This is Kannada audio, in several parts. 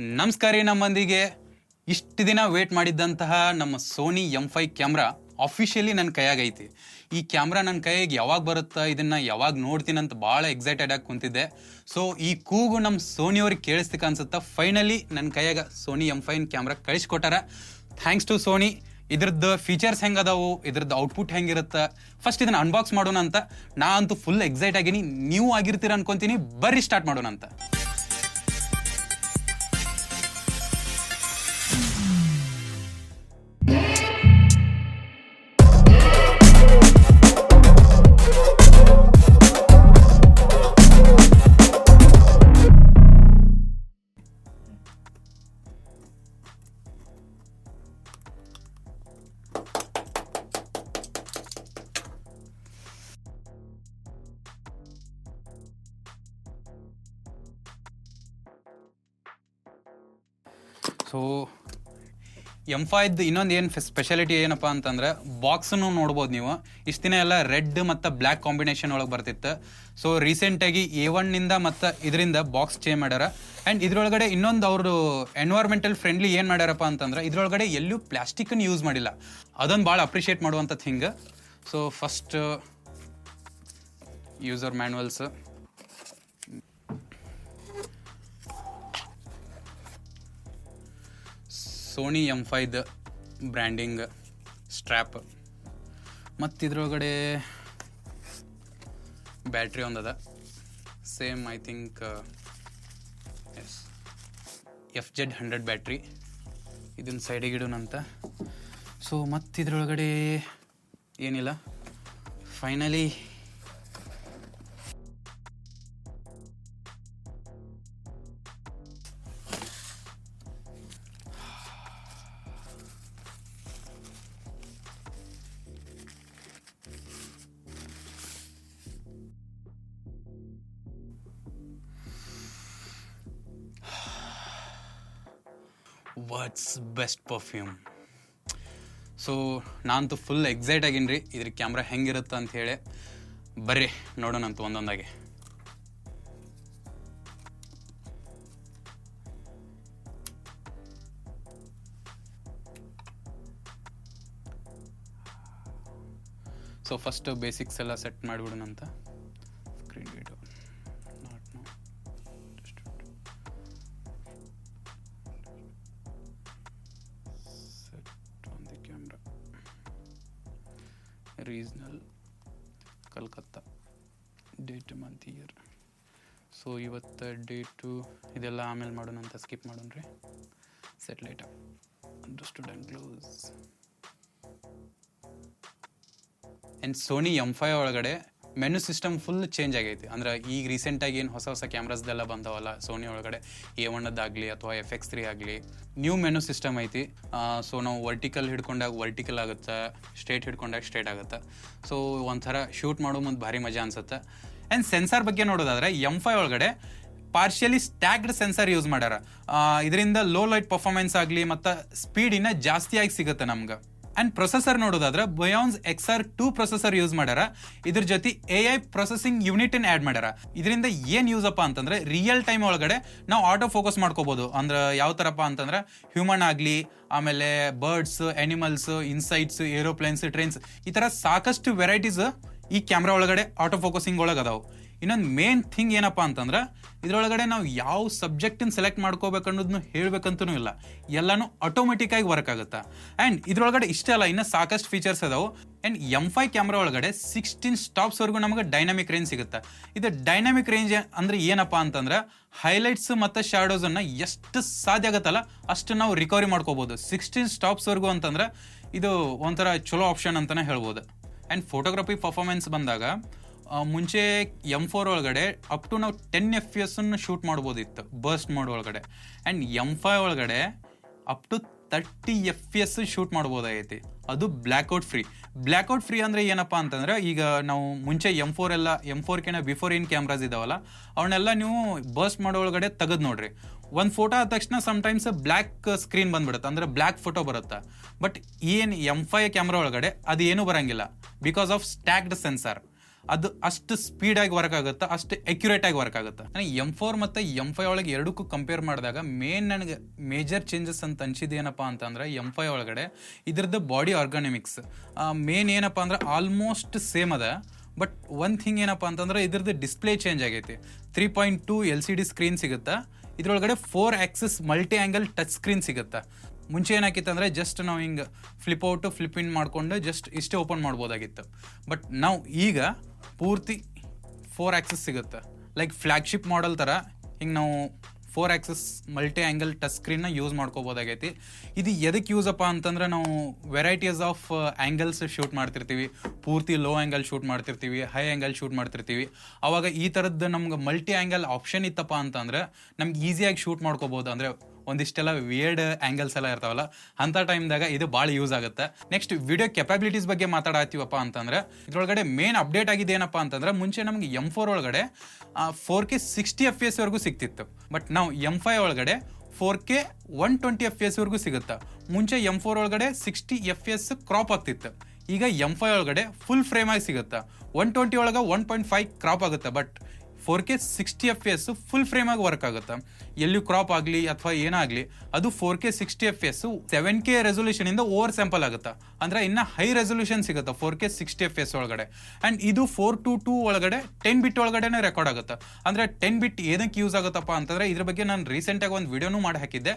ನಮಸ್ಕಾರ ರೀ. ನಮ್ಮಂದಿಗೆ ಇಷ್ಟು ದಿನ ವೇಟ್ ಮಾಡಿದ್ದಂತಹ ನಮ್ಮ ಸೋನಿ M5 ಕ್ಯಾಮ್ರಾ ಅಫಿಷಿಯಲಿ ನನ್ನ ಕೈಯಾಗೈತಿ. ಈ ಕ್ಯಾಮ್ರಾ ನನ್ನ ಕೈಗೆ ಯಾವಾಗ ಬರುತ್ತಾ, ಇದನ್ನು ಯಾವಾಗ ನೋಡ್ತೀನಂತ ಭಾಳ ಎಕ್ಸೈಟೆಡ್ ಆಗಿ ಕುಂತಿದ್ದೆ. ಸೊ ಈ ಕೂಗು ನಮ್ಮ ಸೋನಿಯವ್ರಿಗೆ ಕೇಳಿಸ್ತಿಕ ಅನ್ಸುತ್ತಾ. ಫೈನಲಿ ನನ್ನ ಕೈಯಾಗ ಸೋನಿ M5 ಕ್ಯಾಮ್ರಾ ಕಳಿಸ್ಕೊಟ್ಟಾರ. Thanks to Sony. ಇದ್ರದ್ದು ಫೀಚರ್ಸ್ ಹೆಂಗದಾವು, ಇದ್ರದ್ದು ಔಟ್ಪುಟ್ ಹೆಂಗಿರುತ್ತೆ, ಫಸ್ಟ್ ಇದನ್ನು ಅನ್ಬಾಕ್ಸ್ ಮಾಡೋಣ ಅಂತ. ನಾ ಅಂತೂ ಫುಲ್ ಎಕ್ಸೈಟ್ ಆಗೀನಿ, ನೀವು ಆಗಿರ್ತೀರ ಅನ್ಕೊಂತೀನಿ. ಬರ್ರಿ ಸ್ಟಾರ್ಟ್ ಮಾಡೋಣ ಅಂತ. ಸೊ M5 ಇನ್ನೊಂದು ಏನು ಸ್ಪೆಷಾಲಿಟಿ ಏನಪ್ಪ ಅಂತಂದ್ರೆ, ಬಾಕ್ಸನ್ನು ನೋಡ್ಬೋದು ನೀವು. ಇಷ್ಟು ದಿನ ಎಲ್ಲ ರೆಡ್ ಮತ್ತು ಬ್ಲ್ಯಾಕ್ ಕಾಂಬಿನೇಷನ್ ಒಳಗೆ ಬರ್ತಿತ್ತು. ಸೊ ರೀಸೆಂಟಾಗಿ A1ನಿಂದ ಮತ್ತು ಇದರಿಂದ ಬಾಕ್ಸ್ ಚೇಂಜ್ ಮಾಡ್ಯಾರ. ಆ್ಯಂಡ್ ಇದರೊಳಗಡೆ ಇನ್ನೊಂದು ಅವರು ಎನ್ವೈರ್ಮೆಂಟಲ್ ಫ್ರೆಂಡ್ಲಿ ಏನು ಮಾಡ್ಯಾರಪ್ಪ ಅಂತಂದ್ರೆ, ಇದರೊಳಗಡೆ ಎಲ್ಲೂ ಪ್ಲಾಸ್ಟಿಕ್ಕನ್ನು ಯೂಸ್ ಮಾಡಿಲ್ಲ. ಅದೊಂದು ಭಾಳ ಅಪ್ರಿಷಿಯೇಟ್ ಮಾಡುವಂಥ thing. So first user manuals, Sony M5 branding strap, ಮತ್ತು ಇದ್ರೊಳಗಡೆ ಬ್ಯಾಟ್ರಿ ಒಂದದ same I think is FZ100 battery. ಇದನ್ನು ಸೈಡಿಗೆ ಇಡೋಣಂತ. ಸೊ ಮತ್ತು ಇದ್ರೊಳಗಡೆ ಏನಿಲ್ಲ. Finally what's best perfume. So ನಾನಂತೂ ಫುಲ್ ಎಕ್ಸೈಟ್ ಆಗೀನಿ ರೀ ಇದ್ರ ಕ್ಯಾಮ್ರಾ ಹೆಂಗಿರುತ್ತೆ ಅಂತ ಹೇಳಿ. ಬರ್ರಿ ನೋಡೋಣಂತ ಒಂದೊಂದಾಗೆ. ಸೊ ಫಸ್ಟ್ ಬೇಸಿಕ್ಸ್ ಎಲ್ಲ ಸೆಟ್ ಮಾಡಿಬಿಡೋಣಂತ. ಸ್ಕ್ರೀನ್ ಗೇಟು regional Calcutta, date month year. So ಇವತ್ತು ಡೇಟು ಇದೆಲ್ಲ ಆಮೇಲೆ ಮಾಡೋಣ ಅಂತ ಸ್ಕಿಪ್ ಮಾಡೋಣ ರೀ. Set light understood and close. And Sony M5 ಒಳಗಡೆ ಮೆನು ಸಿಸ್ಟಮ್ ಫುಲ್ ಚೇಂಜ್ ಆಗೈತಿ. ಅಂದ್ರೆ ಈಗ ರೀಸೆಂಟಾಗಿ ಏನು ಹೊಸ ಹೊಸ ಕ್ಯಾಮ್ರಾಸ್ದೆಲ್ಲ ಬಂದವಲ್ಲ ಸೋನಿ ಒಳಗಡೆ, A1 ಅಥವಾ FX3 ಆಗಲಿ, ನ್ಯೂ ಮೆನು ಸಿಸ್ಟಮ್ ಐತಿ. ಸೊ ನಾವು ವರ್ಟಿಕಲ್ ಹಿಡ್ಕೊಂಡಾಗ ವರ್ಟಿಕಲ್ ಆಗುತ್ತೆ, ಸ್ಟ್ರೇಟ್ ಹಿಡ್ಕೊಂಡಾಗ ಸ್ಟ್ರೇಟ್ ಆಗುತ್ತೆ. ಸೊ ಒಂಥರ ಶೂಟ್ ಮಾಡೋ ಮುಂದೆ ಭಾರಿ ಮಜಾ ಅನ್ಸುತ್ತೆ. ಆ್ಯಂಡ್ ಸೆನ್ಸಾರ್ ಬಗ್ಗೆ ನೋಡೋದಾದ್ರೆ M5 ಒಳಗಡೆ ಪಾರ್ಷಿಯಲಿ ಸ್ಟ್ಯಾಕ್ಡ್ ಸೆನ್ಸರ್ ಯೂಸ್ ಮಾಡ್ಯಾರ. ಇದರಿಂದ ಲೋ ಲೈಟ್ ಪರ್ಫಾರ್ಮೆನ್ಸ್ ಆಗಲಿ ಮತ್ತು ಸ್ಪೀಡಿನ ಜಾಸ್ತಿಯಾಗಿ ಸಿಗುತ್ತೆ ನಮ್ಗೆ. ಆ್ಯಂಡ್ ಪ್ರೊಸೆಸರ್ ನೋಡೋದಾದ್ರೆ ಬಯೋನ್ಸ್ XR2 ಪ್ರೊಸೆಸರ್ ಯೂಸ್ ಮಾಡ್ಯಾರ. ಇದ್ರ ಜೊತೆ AI ಪ್ರೊಸೆಸಿಂಗ್ ಯೂನಿಟನ್ನು ಆ್ಯಡ್ ಮಾಡ್ಯಾರ. ಇದರಿಂದ ಏನು ಯೂಸ್ ಅಪ್ಪ ಅಂತಂದ್ರೆ, ರಿಯಲ್ ಟೈಮ್ ಒಳಗಡೆ ನಾವು ಆಟೋ ಫೋಕಸ್ ಮಾಡ್ಕೋಬೋದು. ಅಂದ್ರೆ ಯಾವ ಥರಪ್ಪ ಅಂತಂದ್ರೆ, ಹ್ಯೂಮನ್ ಆಗಲಿ, ಆಮೇಲೆ birds, animals, insights, aeroplanes, trains, ಈ ಥರ ಸಾಕಷ್ಟು ವೆರೈಟೀಸ್ ಈ ಕ್ಯಾಮ್ರಾ ಒಳಗಡೆ ಆಟೋ ಫೋಕಸಿಂಗ್ ಒಳಗೆ ಅದಾವೆ. ಇನ್ನೊಂದು ಮೇನ್ ಥಿಂಗ್ ಏನಪ್ಪ ಅಂತಂದ್ರೆ, ಇದರೊಳಗಡೆ ನಾವು ಯಾವ ಸಬ್ಜೆಕ್ಟನ್ನು ಸೆಲೆಕ್ಟ್ ಮಾಡ್ಕೋಬೇಕು ಅನ್ನೋದನ್ನು ಹೇಳ್ಬೇಕಂತೂ ಇಲ್ಲ, ಎಲ್ಲನೂ ಆಟೋಮೆಟಿಕ್ಕಾಗಿ ವರ್ಕ್ ಆಗುತ್ತೆ. ಆ್ಯಂಡ್ ಇದರೊಳಗಡೆ ಇಷ್ಟೇ ಅಲ್ಲ, ಇನ್ನೂ ಸಾಕಷ್ಟು ಫೀಚರ್ಸ್ ಅದಾವೆ. ಆ್ಯಂಡ್ M5 ಕ್ಯಾಮ್ರಾ ಒಳಗಡೆ 16 ಸ್ಟಾಪ್ಸ್ವರೆಗೂ ನಮಗೆ ಡೈನಾಮಿಕ್ ರೇಂಜ್ ಸಿಗುತ್ತೆ. ಇದು ಡೈನಾಮಿಕ್ ರೇಂಜ್ ಅಂದರೆ ಏನಪ್ಪ ಅಂತಂದ್ರೆ, ಹೈಲೈಟ್ಸ್ ಮತ್ತು ಶ್ಯಾಡೋಸನ್ನು ಎಷ್ಟು ಸಾಧ್ಯ ಆಗುತ್ತಲ್ಲ ಅಷ್ಟು ನಾವು ರಿಕವರಿ ಮಾಡ್ಕೋಬೋದು. 16 ಸ್ಟಾಪ್ಸ್ವರೆಗೂ ಅಂತಂದ್ರೆ ಇದು ಒಂಥರ ಚಲೋ ಆಪ್ಷನ್ ಅಂತಲೇ ಹೇಳ್ಬೋದು. ಆ್ಯಂಡ್ ಫೋಟೋಗ್ರಫಿ ಪರ್ಫಾರ್ಮೆನ್ಸ್ ಬಂದಾಗ ಮುಂಚೆ M4 ಒಳಗಡೆ ಅಪ್ ಟು ನಾವು 10 FPS ಶೂಟ್ ಮಾಡ್ಬೋದಿತ್ತು ಬರ್ಸ್ಟ್ ಮೋಡ್ ಒಳಗಡೆ. ಆ್ಯಂಡ್ M5 ಒಳಗಡೆ ಅಪ್ ಟು 30 FPS ಶೂಟ್ ಮಾಡ್ಬೋದಾಗೈತಿ. ಅದು ಬ್ಲ್ಯಾಕ್ಔಟ್ ಫ್ರೀ. ಬ್ಲ್ಯಾಕ್ಔಟ್ ಫ್ರೀ ಅಂದರೆ ಏನಪ್ಪ ಅಂತಂದ್ರೆ, ಈಗ ನಾವು ಮುಂಚೆ M4 ಬಿಫೋರ್ ಏನು ಕ್ಯಾಮ್ರಾಸ್ ಇದಾವಲ್ಲ ಅವನ್ನೆಲ್ಲ ನೀವು ಬರ್ಸ್ಟ್ ಮಾಡೋ ಒಳಗಡೆ ತೆಗೆದು ನೋಡ್ರಿ. ಒಂದು ಫೋಟೋ ಆದ ತಕ್ಷಣ ಸಮ್ಟೈಮ್ಸ್ ಬ್ಲ್ಯಾಕ್ ಸ್ಕ್ರೀನ್ ಬಂದ್ಬಿಡುತ್ತೆ, ಅಂದರೆ ಬ್ಲ್ಯಾಕ್ ಫೋಟೋ ಬರುತ್ತೆ. ಬಟ್ ಏನು M5 ಕ್ಯಾಮ್ರಾ ಒಳಗಡೆ ಅದು ಏನೂ ಬರೋಂಗಿಲ್ಲ, ಬಿಕಾಸ್ ಆಫ್ ಸ್ಟ್ಯಾಕ್ಡ್ ಸೆನ್ಸಾರ್. ಅದು ಅಷ್ಟು ಸ್ಪೀಡಾಗಿ ವರ್ಕ್ ಆಗುತ್ತೆ, ಅಷ್ಟು ಅಕ್ಯುರೇಟಾಗಿ ವರ್ಕ್ ಆಗುತ್ತೆ. M4 ಮತ್ತು M5 ಒಳಗೆ ಎರಡಕ್ಕೂ ಕಂಪೇರ್ ಮಾಡಿದಾಗ ನನಗೆ ಮೇಜರ್ ಚೇಂಜಸ್ ಅಂತ ಅನ್ಸಿದ್ದು ಏನಪ್ಪ ಅಂತಂದ್ರೆ M5 ಒಳಗಡೆ ಇದ್ರದ್ದು ಬಾಡಿ ಆರ್ಗಾನಿಮಿಕ್ಸ್ ಏನಪ್ಪ ಅಂದ್ರೆ ಆಲ್ಮೋಸ್ಟ್ ಸೇಮ್ ಅದ. ಬಟ್ ಒನ್ ಥಿಂಗ್ ಏನಪ್ಪ ಅಂತಂದ್ರೆ ಇದ್ರದ್ದು ಡಿಸ್ಪ್ಲೇ ಚೇಂಜ್ ಆಗೈತಿ. 3.2 LCD ಸ್ಕ್ರೀನ್ ಸಿಗುತ್ತೆ. ಇದ್ರೊಳಗಡೆ 4 axis multi angle touch screen ಸಿಗುತ್ತೆ. ಮುಂಚೆ ಏನಾಕಿತ್ತು ಅಂದರೆ ಜಸ್ಟ್ ನಾವು ಹಿಂಗೆ ಫ್ಲಿಪ್ ಔಟು ಫ್ಲಿಪ್ ಇನ್ ಮಾಡಿಕೊಂಡು ಜಸ್ಟ್ ಇಷ್ಟೇ ಓಪನ್ ಮಾಡ್ಬೋದಾಗಿತ್ತು. ಬಟ್ ನಾವು ಈಗ ಪೂರ್ತಿ 4 ಆಕ್ಸಿಸ್ ಸಿಗುತ್ತೆ. ಲೈಕ್ ಫ್ಲ್ಯಾಗ್ಶಿಪ್ ಮಾಡೆಲ್ ಥರ ಹಿಂಗೆ ನಾವು 4 ಆಕ್ಸಿಸ್ ಮಲ್ಟಿ ಆ್ಯಂಗಲ್ ಟಚ್ ಸ್ಕ್ರೀನ್ನ ಯೂಸ್ ಮಾಡ್ಕೋಬೋದಾಗೈತಿ. ಇದು ಎದಕ್ಕೆ ಯೂಸಪ್ಪ ಅಂತಂದ್ರೆ ನಾವು ವೆರೈಟೀಸ್ ಆಫ್ ಆ್ಯಂಗಲ್ಸ್ ಶೂಟ್ ಮಾಡ್ತಿರ್ತೀವಿ. ಪೂರ್ತಿ ಲೋ ಆ್ಯಂಗಲ್ ಶೂಟ್ ಮಾಡ್ತಿರ್ತೀವಿ, ಹೈ ಆ್ಯಂಗಲ್ ಶೂಟ್ ಮಾಡ್ತಿರ್ತೀವಿ. ಆವಾಗ ಈ ಥರದ್ದು ನಮ್ಗೆ ಮಲ್ಟಿ ಆ್ಯಂಗಲ್ ಆಪ್ಷನ್ ಇತ್ತಪ್ಪ ಅಂತಂದ್ರೆ ನಮ್ಗೆ ಈಸಿಯಾಗಿ ಶೂಟ್ ಮಾಡ್ಕೋಬೋದು. ಅಂದರೆ ಒಂದಿಷ್ಟೆಲ್ಲ ವಿಯರ್ಡ್ ಆ್ಯಂಗಲ್ಸ್ ಎಲ್ಲ ಇರ್ತಾವಲ್ಲ, ಅಂಥ ಟೈಮ್ದಾಗ ಇದು ಭಾಳ ಯೂಸ್ ಆಗುತ್ತೆ. ನೆಕ್ಸ್ಟ್ ವಿಡಿಯೋ ಕೆಪಾಬಿಲಿಟೀಸ್ ಬಗ್ಗೆ ಮಾತಾಡತ್ತೀವಪ್ಪ ಅಂತಂದ್ರೆ ಇದ್ರೊಳಗಡೆ ಮೇನ್ ಅಪ್ಡೇಟ್ ಆಗಿದೆ ಏನಪ್ಪ ಅಂತಂದ್ರೆ ಮುಂಚೆ ನಮಗೆ M4 ಒಳಗಡೆ 4K 60 FPS ವರೆಗೂ ಸಿಗ್ತಿತ್ತು. ಬಟ್ ನಾವು M5 ಒಳಗಡೆ 4K 120 FPS ವರೆಗೂ ಸಿಗುತ್ತೆ. ಮುಂಚೆ M4 ಒಳಗಡೆ 60 FPS ಕ್ರಾಪ್ ಆಗ್ತಿತ್ತು. ಈಗ M5 ಒಳಗಡೆ ಫುಲ್ ಫ್ರೇಮ್ ಆಗಿ ಸಿಗುತ್ತೆ. 120 ಒಳಗೆ 1.5 ಕ್ರಾಪ್ ಆಗುತ್ತೆ. But 4K 60 FPS full frame ಆಗಿ ವರ್ಕ್ ಆಗುತ್ತೆ. ಎಲ್ಲಿ ಕ್ರಾಪ್ ಆಗಲಿ ಅಥವಾ ಏನಾಗಲಿ ಅದು 4K 60 FPS 7K ರೆಸೊಲ್ಯೂಷನ್ ಇಂದ ಓವರ್ ಸ್ಯಾಂಪಲ್ ಆಗುತ್ತೆ. ಅಂದರೆ ಇನ್ನು ಹೈ ರೆಸೊಲ್ಯೂಷನ್ ಸಿಗುತ್ತೆ 4K 60 FPS ಒಳಗಡೆ. ಆ್ಯಂಡ್ ಇದು 422 ಒಳಗಡೆ 10 ಬಿಟ್ ಒಳಗಡೆನೇ ರೆಕಾರ್ಡ್ ಆಗುತ್ತೆ. ಅಂದರೆ 10 ಬಿಟ್ ಏನಕ್ಕೆ ಯೂಸ್ ಆಗುತ್ತಪ್ಪ ಅಂತಂದರೆ ಇದ್ರ ಬಗ್ಗೆ ನಾನು ರೀಸೆಂಟಾಗಿ ಒಂದು ವಿಡಿಯೋನೂ ಮಾಡಿ ಹಾಕಿದ್ದೆ.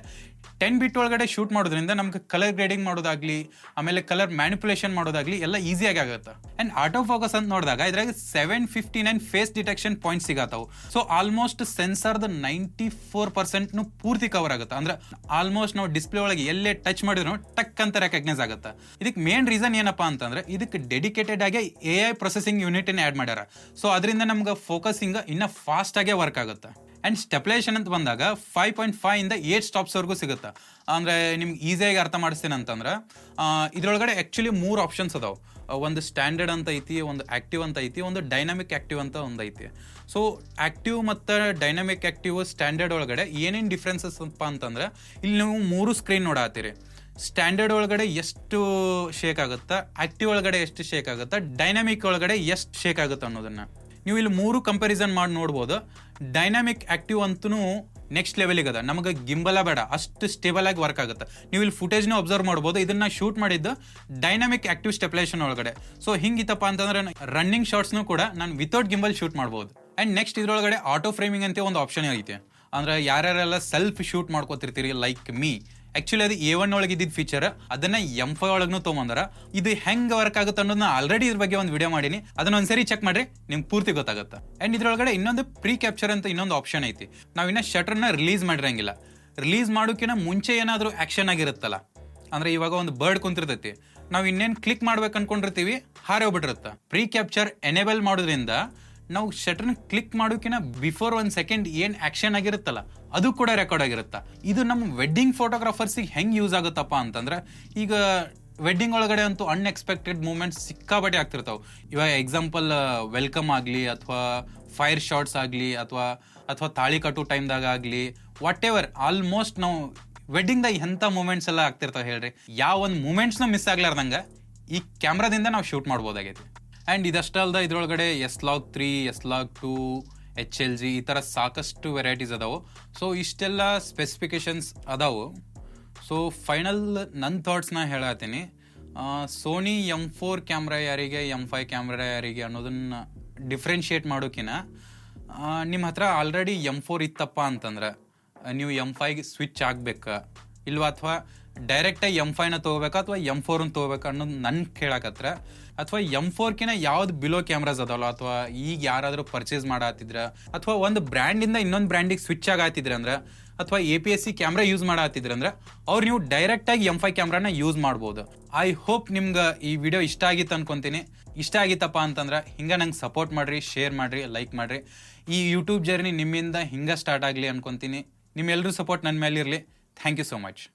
10 ಬಿಟ್ ಒಳಗಡೆ ಶೂಟ್ ಮಾಡೋದ್ರಿಂದ ನಮ್ಗೆ ಕಲರ್ ಗ್ರೇಡಿಂಗ್ ಮಾಡೋದಾಗಲಿ ಆಮೇಲೆ ಕಲರ್ ಮ್ಯಾನಿಪುಲೇಷನ್ ಮಾಡೋದಾಗಲಿ ಎಲ್ಲ ಈಸಿಯಾಗಿ ಆಗುತ್ತೆ. ಆ್ಯಂಡ್ ಆಟೋ ಫೋಕಸ್ ಅಂತ ನೋಡಿದಾಗ ಇದ್ರಾಗ 759 ಫೇಸ್ ಡಿಟೆಕ್ಷನ್ ಪಾಯಿಂಟ್ ಸಿಗತ್ತವು. ಸೊ ಆಲ್ಮೋಸ್ಟ್ ಸೆನ್ಸರ್ದ 94% ಪೂರ್ತಿ ಕವರ್ ಆಗುತ್ತೆ. ಅಂದ್ರೆ ಆಲ್ಮೋಸ್ಟ್ ನಾವು ಡಿಸ್ಪ್ಲೇ ಒಳಗೆ ಎಲ್ಲೇ ಟಚ್ ಮಾಡಿದ್ರು ಟಕ್ ಅಂತ ರೆಕಗ್ನೈಸ್ ಆಗುತ್ತೆ. ಇದಕ್ಕೆ ಮೇನ್ ರೀಸನ್ ಏನಪ್ಪಾ ಅಂತಂದ್ರೆ ಇದಕ್ಕೆ ಡೆಡಿಕೇಟೆಡ್ ಆಗಿ AI ಪ್ರೊಸೆಸಿಂಗ್ ಯೂನಿಟ್ ಆ್ಯಡ್ ಮಾಡ್ಯಾರ. ಸೊ ಅದರಿಂದ ನಮ್ಗೆ ಫೋಕಸಿಂಗ್ ಇನ್ನ ಫಾಸ್ಟ್ ಆಗೇ ವರ್ಕ್ ಆಗುತ್ತೆ. ಆ್ಯಂಡ್ ಸ್ಟೆಪ್ಲೇಷನ್ ಅಂತ ಬಂದಾಗ 5.5 ಇಂದ 8 ಸ್ಟಾಪ್ಸ್ವರೆಗೂ ಸಿಗುತ್ತೆ. ಅಂದರೆ ನಿಮ್ಗೆ ಈಸಿಯಾಗಿ ಅರ್ಥ ಮಾಡಿಸ್ತೀನಿ ಅಂತಂದ್ರೆ ಇದರೊಳಗಡೆ ಆ್ಯಕ್ಚುಲಿ 3 ಆಪ್ಷನ್ಸ್ ಅದಾವೆ. ಒಂದು ಸ್ಟ್ಯಾಂಡರ್ಡ್ ಅಂತ ಐತಿ, ಒಂದು ಆ್ಯಕ್ಟಿವ್ ಅಂತ ಐತಿ, ಒಂದು ಡೈನಾಮಿಕ್ ಆ್ಯಕ್ಟಿವ್ ಅಂತ ಒಂದು ಐತಿ. ಸೊ ಆ್ಯಕ್ಟಿವ್ ಮತ್ತು ಡೈನಾಮಿಕ್ ಆ್ಯಕ್ಟಿವ್ ಸ್ಟ್ಯಾಂಡರ್ಡ್ ಒಳಗಡೆ ಏನೇನು ಡಿಫ್ರೆನ್ಸಸ್ ಅಪ್ಪ ಅಂತಂದ್ರೆ ಇಲ್ಲಿ ನೀವು 3 ಸ್ಕ್ರೀನ್ ನೋಡತ್ತೀರಿ. ಸ್ಟ್ಯಾಂಡರ್ಡ್ ಒಳಗಡೆ ಎಷ್ಟು ಶೇಕ್ ಆಗುತ್ತೆ, ಆ್ಯಕ್ಟಿವ್ ಒಳಗಡೆ ಎಷ್ಟು ಶೇಕ್ ಆಗುತ್ತೆ, ಡೈನಾಮಿಕ್ ಒಳಗಡೆ ಎಷ್ಟು ಶೇಕ್ ಆಗುತ್ತೆ ಅನ್ನೋದನ್ನು ನೀವು ಇಲ್ಲಿ 3 ಕಂಪ್ಯಾರಿಸನ್ ಮಾಡಿ ನೋಡ್ಬೋದು. ಡೈನಾಮಿಕ್ ಆ್ಯಕ್ಟಿವ್ ಅಂತೂ ನೆಕ್ಸ್ಟ್ ಲೆವೆಲಿಗೆ ಅದ. ನಮಗೆ ಗಿಂಬಲ ಬೇಡ, ಅಷ್ಟು ಸ್ಟೇಬಲ್ ಆಗಿ ವರ್ಕ್ ಆಗುತ್ತೆ. ನೀವು ಇಲ್ಲಿ ಫುಟೇಜ್ನ ಅಬ್ಸರ್ವ್ ಮಾಡ್ಬೋದು. ಇದನ್ನ ಶೂಟ್ ಮಾಡಿದ್ದು ಡೈನಾಮಿಕ್ ಆ್ಯಕ್ಟಿವ್ ಸ್ಟೆಪ್ಲೇಷನ್ ಒಳಗಡೆ. ಸೊ ಹಿಂಗಿತ್ತಪ್ಪ ಅಂತಂದ್ರೆ ರನ್ನಿಂಗ್ ಶಾರ್ಟ್ಸ್ನು ಕೂಡ ನಾನು ವಿತೌಟ್ ಗಿಂಬಲ್ ಶೂಟ್ ಮಾಡ್ಬೋದು. ಆ್ಯಂಡ್ ನೆಕ್ಸ್ಟ್ ಇದರೊಳಗಡೆ ಆಟೋ ಫ್ರೇಮಿಂಗ್ ಅಂತ ಒಂದು ಆಪ್ಷನ್ ಐತೆ. ಅಂದ್ರೆ ಯಾರ್ಯಾರೆಲ್ಲ ಸೆಲ್ಫ್ ಶೂಟ್ ಮಾಡ್ಕೋತಿರ್ತೀರಿ ಲೈಕ್ ಮೀ, ಆ್ಯಕ್ಚುಲಿ ಅದು A1 ಒಳಗೆ ಇದ್ದಿದ್ದ ಫೀಚರ್ ಅದನ್ನ M5 ಒಳಗೂ ತೊಗೊಂಬಂದಾರ. ಇದು ಹೆಂಗೆ ವರ್ಕ್ ಆಗುತ್ತೆ ಅನ್ನೋದನ್ನ ಆಲ್ರೆಡಿ ಇದ್ರ ಬಗ್ಗೆ ಒಂದು ವಿಡಿಯೋ ಮಾಡೀನಿ. ಅದನ್ನ ಒಂದ್ಸರಿ ಚೆಕ್ ಮಾಡ್ರಿ, ನಿಮ್ಗೆ ಪೂರ್ತಿ ಗೊತ್ತಾಗುತ್ತೆ. ಆ್ಯಂಡ್ ಇದ್ರೊಳಗಡೆ ಇನ್ನೊಂದು ಪ್ರೀ ಕ್ಯಾಪ್ಚರ್ ಅಂತ ಇನ್ನೊಂದು ಆಪ್ಷನ್ ಐತಿ. ನಾವು ಇನ್ನ ಶಟರ್ನ ರಿಲೀಸ್ ಮಾಡಿರಂಗಿಲ್ಲ. ರಿಲೀಸ್ ಮಾಡೋಕಿನ ಮುಂಚೆ ಏನಾದರೂ ಆ್ಯಕ್ಷನ್ ಆಗಿರುತ್ತಲ್ಲ, ಅಂದ್ರೆ ಇವಾಗ ಒಂದು ಬರ್ಡ್ ಕುಂತಿರ್ತೈತಿ, ನಾವು ಇನ್ನೇನು ಕ್ಲಿಕ್ ಮಾಡ್ಬೇಕು ಅನ್ಕೊಂಡಿರ್ತೀವಿ, ಹಾರಿ ಹೋಗ್ಬಿಟ್ಟಿರುತ್ತೆ. ಪ್ರೀ ಕ್ಯಾಪ್ಚರ್ ಎನೇಬಲ್ ಮಾಡೋದ್ರಿಂದ ನಾವು ಶಟರ್ನ ಕ್ಲಿಕ್ ಮಾಡೋಕಿನ ಬಿಫೋರ್ 1 ಸೆಕೆಂಡ್ ಏನು ಆ್ಯಕ್ಷನ್ ಆಗಿರುತ್ತಲ್ಲ ಅದು ಕೂಡ ರೆಕಾರ್ಡ್ ಆಗಿರುತ್ತೆ. ಇದು ನಮ್ಮ ವೆಡ್ಡಿಂಗ್ ಫೋಟೋಗ್ರಾಫರ್ಸಿಗೆ ಹೆಂಗೆ ಯೂಸ್ ಆಗುತ್ತಪ್ಪ ಅಂತಂದ್ರೆ ಈಗ ವೆಡ್ಡಿಂಗ್ ಒಳಗಡೆ ಅಂತೂ ಅನ್ಎಕ್ಸ್ಪೆಕ್ಟೆಡ್ ಮೂಮೆಂಟ್ಸ್ ಸಿಕ್ಕಾಪಟ್ಟೆ ಆಗ್ತಿರ್ತಾವೆ. ಇವಾಗ ಎಕ್ಸಾಂಪಲ್ ವೆಲ್ಕಮ್ ಆಗಲಿ ಅಥವಾ ಫೈರ್ ಶಾಟ್ಸ್ ಆಗಲಿ ಅಥವಾ ತಾಳಿ ಕಟ್ಟೋ ಟೈಮ್ದಾಗ ಆಗಲಿ, ವಾಟ್ ಎವರ್ ಆಲ್ಮೋಸ್ಟ್ ನಾವು ವೆಡ್ಡಿಂಗ್ದಾಗ ಎಂಥ ಮೂಮೆಂಟ್ಸ್ ಎಲ್ಲ ಆಗ್ತಿರ್ತಾವೆ ಹೇಳ್ರಿ. ಯಾವ ಒಂದು ಮೂಮೆಂಟ್ಸ್ನ ಮಿಸ್ ಆಗ್ಲಾರ್ದಂಗೆ ಈ ಕ್ಯಾಮ್ರಾದಿಂದ ನಾವು ಶೂಟ್ ಮಾಡ್ಬೋದಾಗೈತಿ. ಆ್ಯಂಡ್ ಇದಷ್ಟೇ ಅಲ್ದ ಇದ್ರೊಳಗಡೆ S-Log3, S-Log2, HLG ಈ ಥರ ಸಾಕಷ್ಟು ವೆರೈಟೀಸ್ ಅದಾವು. ಸೊ ಇಷ್ಟೆಲ್ಲ ಸ್ಪೆಸಿಫಿಕೇಶನ್ಸ್ ಅದಾವು. ಸೊ ಫೈನಲ್ ನನ್ನ ಥಾಟ್ಸ್ನ ಹೇಳತ್ತೀನಿ. ಸೋನಿ M4 ಕ್ಯಾಮ್ರಾ ಯಾರಿಗೆ, M5 ಕ್ಯಾಮ್ರಾ ಯಾರಿಗೆ ಅನ್ನೋದನ್ನ ಡಿಫ್ರೆನ್ಷಿಯೇಟ್ ಮಾಡೋಕಿನ ನಿಮ್ಮ ಹತ್ರ ಆಲ್ರೆಡಿ M4 ಇತ್ತಪ್ಪ ಅಂತಂದ್ರೆ ನೀವು M5ಗೆ ಸ್ವಿಚ್ ಆಗ್ಬೇಕಾ ಇಲ್ವಾ, ಅಥವಾ ಡೈರೆಕ್ಟಾಗಿ M5ನ ತೊಗೋಬೇಕಾ ಅಥವಾ M4ನ ತೊಗೋಬೇಕಾ ಅನ್ನೋದು ನನ್ನ ಕೇಳಕತ್ರ. ಅಥವಾ M4ಕಿನ ಯಾವ್ದು ಬಿಲೋ ಕ್ಯಾಮ್ರಾಸ್ ಅದಾವಲ್ಲ, ಅಥವಾ ಈಗ ಯಾರಾದರೂ ಪರ್ಚೇಸ್ ಮಾಡತ್ತಿದ್ರ ಅಥವಾ ಒಂದು ಬ್ರ್ಯಾಂಡಿಂದ ಇನ್ನೊಂದು ಬ್ರ್ಯಾಂಡಿಗೆ ಸ್ವಿಚ್ ಆಗತ್ತಿದ್ರ ಅಂದ್ರೆ, ಅಥವಾ APS-C ಕ್ಯಾಮ್ರಾ ಯೂಸ್ ಮಾಡತ್ತಿದ್ರಂದ್ರೆ ಅವ್ರು ನೀವು ಡೈರೆಕ್ಟಾಗಿ M5 ಕ್ಯಾಮ್ರಾನ ಯೂಸ್ ಮಾಡ್ಬೋದು. ಐ ಹೋಪ್ ನಿಮ್ಗೆ ಈ ವಿಡಿಯೋ ಇಷ್ಟ ಆಗಿತ್ತು ಅನ್ಕೊತೀನಿ. ಇಷ್ಟ ಆಗಿತ್ತಪ್ಪ ಅಂತಂದ್ರೆ ಹಿಂಗೆ ನಂಗೆ ಸಪೋರ್ಟ್ ಮಾಡಿರಿ, ಶೇರ್ ಮಾಡಿರಿ, ಲೈಕ್ ಮಾಡಿರಿ. ಈ ಯೂಟ್ಯೂಬ್ ಜರ್ನಿ ನಿಮ್ಮಿಂದ ಹಿಂಗೆ ಸ್ಟಾರ್ಟ್ ಆಗಲಿ ಅನ್ಕೊತೀನಿ. ನಿಮ್ಮೆಲ್ಲರೂ ಸಪೋರ್ಟ್ ನನ್ನ ಮೇಲೆ ಇರಲಿ. Thank you so much.